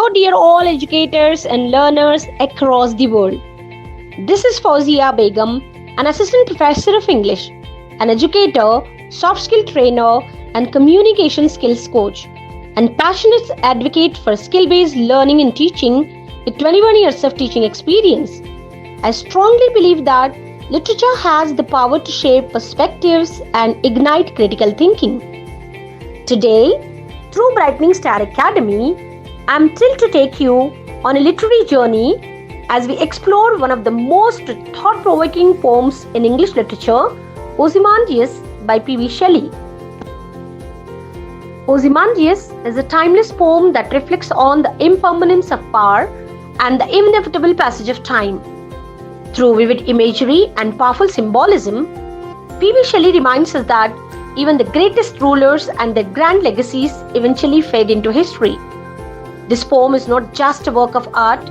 Hello, dear all educators and learners across the world. This is Fauzia Begum, an assistant professor of English, an educator, soft skill trainer, and communication skills coach, and passionate advocate for skill based learning and teaching with 21 years of teaching experience. I strongly believe that literature has the power to shape perspectives and ignite critical thinking. Today, through Brightening Star Academy, I am thrilled to take you on a literary journey as we explore one of the most thought-provoking poems in English literature, Ozymandias by P.B. Shelley. Ozymandias is a timeless poem that reflects on the impermanence of power and the inevitable passage of time. Through vivid imagery and powerful symbolism, P.B. Shelley reminds us that even the greatest rulers and their grand legacies eventually fade into history. This poem is not just a work of art,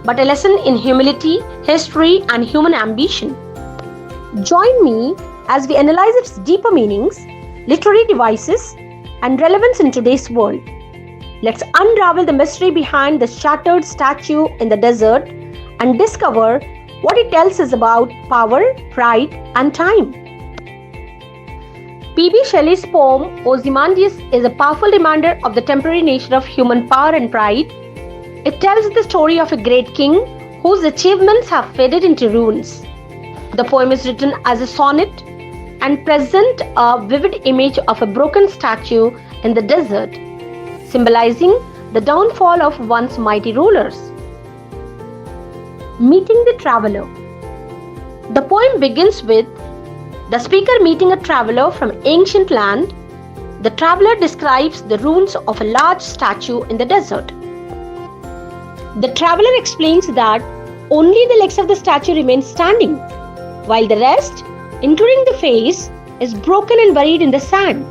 but a lesson in humility, history, and human ambition. Join me as we analyze its deeper meanings, literary devices, and relevance in today's world. Let's unravel the mystery behind the shattered statue in the desert and discover what it tells us about power, pride, and time. P.B. Shelley's poem Ozymandias is a powerful reminder of the temporary nature of human power and pride. It tells the story of a great king whose achievements have faded into ruins. The poem is written as a sonnet and presents a vivid image of a broken statue in the desert, symbolizing the downfall of once mighty rulers. Meeting the traveler. The poem begins with the speaker meeting a traveler from ancient land. The traveler describes the ruins of a large statue in the desert. The traveler explains that only the legs of the statue remain standing, while the rest, including the face, is broken and buried in the sand.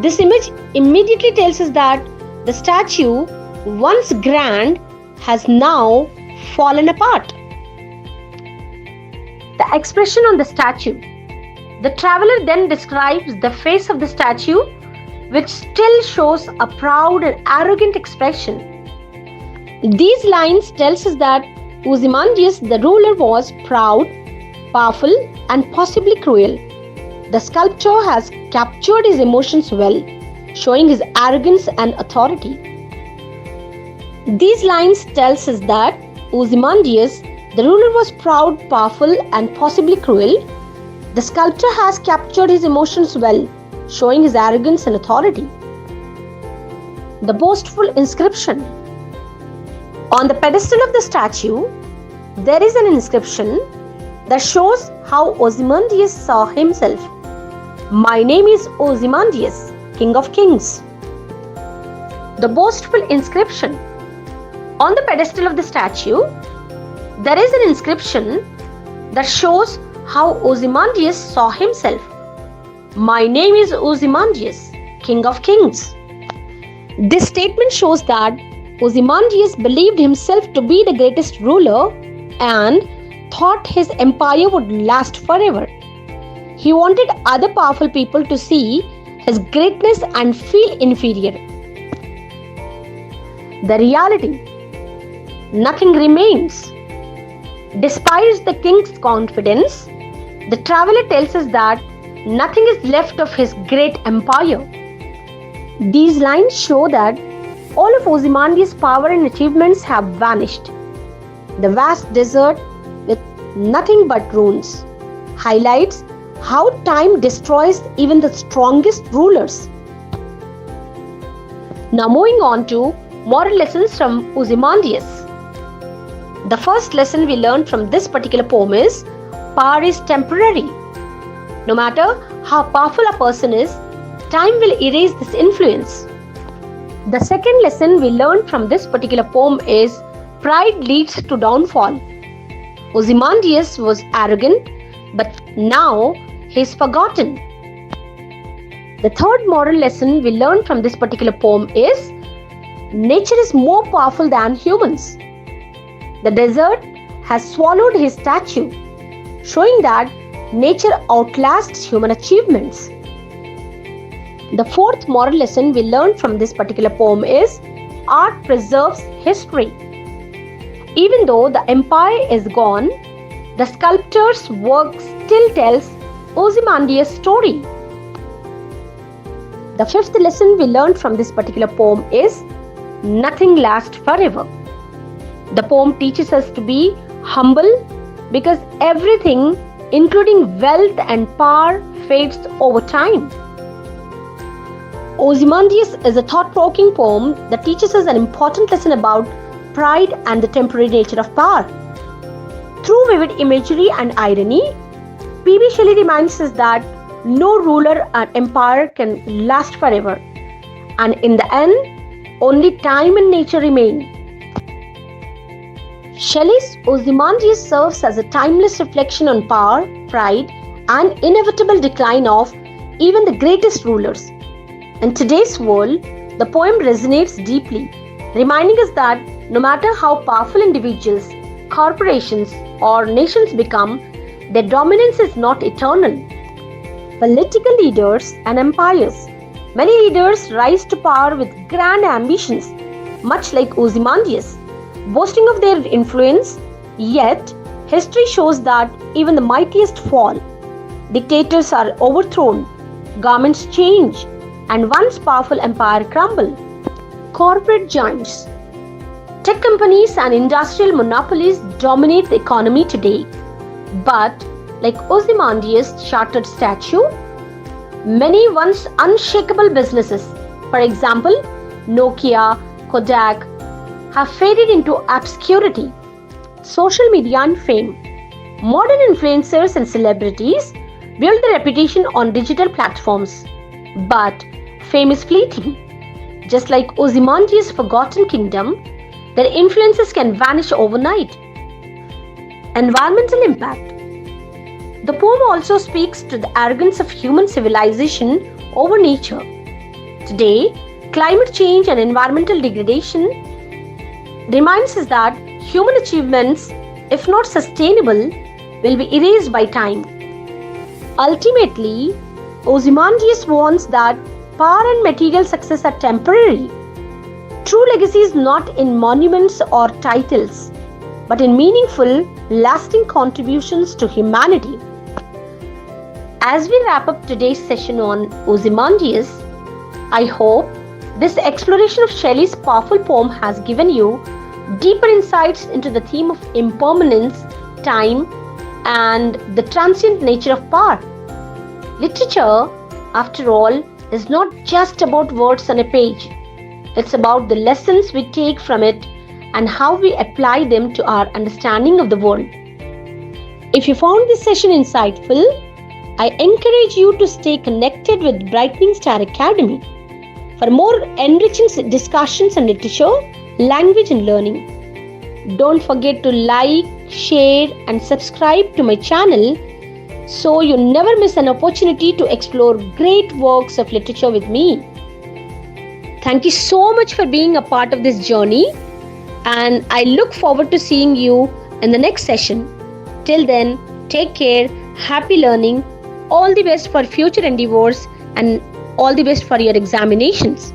This image immediately tells us that the statue, once grand, has now fallen apart. The expression on the statue. The traveler then describes the face of the statue, which still shows a proud and arrogant expression. These lines tells us that Ozymandias, the ruler, was proud, powerful, and possibly cruel. The sculptor has captured his emotions well, showing his arrogance and authority. These lines tells us that Ozymandias, the ruler, was proud, powerful, and possibly cruel. The sculptor has captured his emotions well, showing his arrogance and authority. The boastful inscription. On the pedestal of the statue, there is an inscription that shows how Ozymandias saw himself. My name is Ozymandias, King of Kings. The boastful inscription. On the pedestal of the statue, there is an inscription that shows how Ozymandias saw himself. My name is Ozymandias, King of Kings. This statement shows that Ozymandias believed himself to be the greatest ruler and thought his empire would last forever. He wanted other powerful people to see his greatness and feel inferior. The reality. Nothing remains. Despite the king's confidence, the traveler tells us that nothing is left of his great empire. These lines show that all of Ozymandias' power and achievements have vanished. The vast desert, with nothing but ruins, highlights how time destroys even the strongest rulers. Now moving on to moral lessons from Ozymandias. The first lesson we learned from this particular poem is power is temporary. No matter how powerful a person is, time will erase this influence. The second lesson we learned from this particular poem is pride leads to downfall. Ozymandias was arrogant, but now he is forgotten. The third moral lesson we learned from this particular poem is nature is more powerful than humans. The desert has swallowed his statue, showing that nature outlasts human achievements. The fourth moral lesson we learned from this particular poem is art preserves history. Even though the empire is gone, the sculptor's work still tells Ozymandias' story. The fifth lesson we learned from this particular poem is nothing lasts forever. The poem teaches us to be humble because everything, including wealth and power, fades over time. Ozymandias is a thought-provoking poem that teaches us an important lesson about pride and the temporary nature of power. Through vivid imagery and irony, P.B. Shelley reminds us that no ruler or empire can last forever, and in the end, only time and nature remain. Shelley's Ozymandias serves as a timeless reflection on power, pride, and inevitable decline of even the greatest rulers. In today's world, the poem resonates deeply, reminding us that no matter how powerful individuals, corporations, or nations become, their dominance is not eternal. Political leaders and empires. Many leaders rise to power with grand ambitions, much like Ozymandias, boasting of their influence, yet history shows that even the mightiest fall. Dictators are overthrown, governments change, and once powerful empire crumble. Corporate giants. Tech companies and industrial monopolies dominate the economy today. But, like Ozymandias' shattered statue, many once unshakable businesses, for example, Nokia, Kodak, have faded into obscurity. Social media and fame. Modern influencers and celebrities build their reputation on digital platforms. But fame is fleeting. Just like Ozymandias' forgotten kingdom, their influences can vanish overnight. Environmental impact. The poem also speaks to the arrogance of human civilization over nature. Today, climate change and environmental degradation reminds us that human achievements, if not sustainable, will be erased by time. Ultimately, Ozymandias warns that power and material success are temporary. True legacy is not in monuments or titles, but in meaningful, lasting contributions to humanity. As we wrap up today's session on Ozymandias, I hope this exploration of Shelley's powerful poem has given you deeper insights into the theme of impermanence, time, and the transient nature of power. Literature, after all, is not just about words on a page. It's about the lessons we take from it and how we apply them to our understanding of the world. If you found this session insightful, I encourage you to stay connected with Brightening Star Academy for more enriching discussions on literature, language and learning. Don't forget to like, share and subscribe to my channel so you never miss an opportunity to explore great works of literature with me. Thank you so much for being a part of this journey, and I look forward to seeing you in the next session. Till then, take care, happy learning, all the best for future endeavors and all the best for your examinations.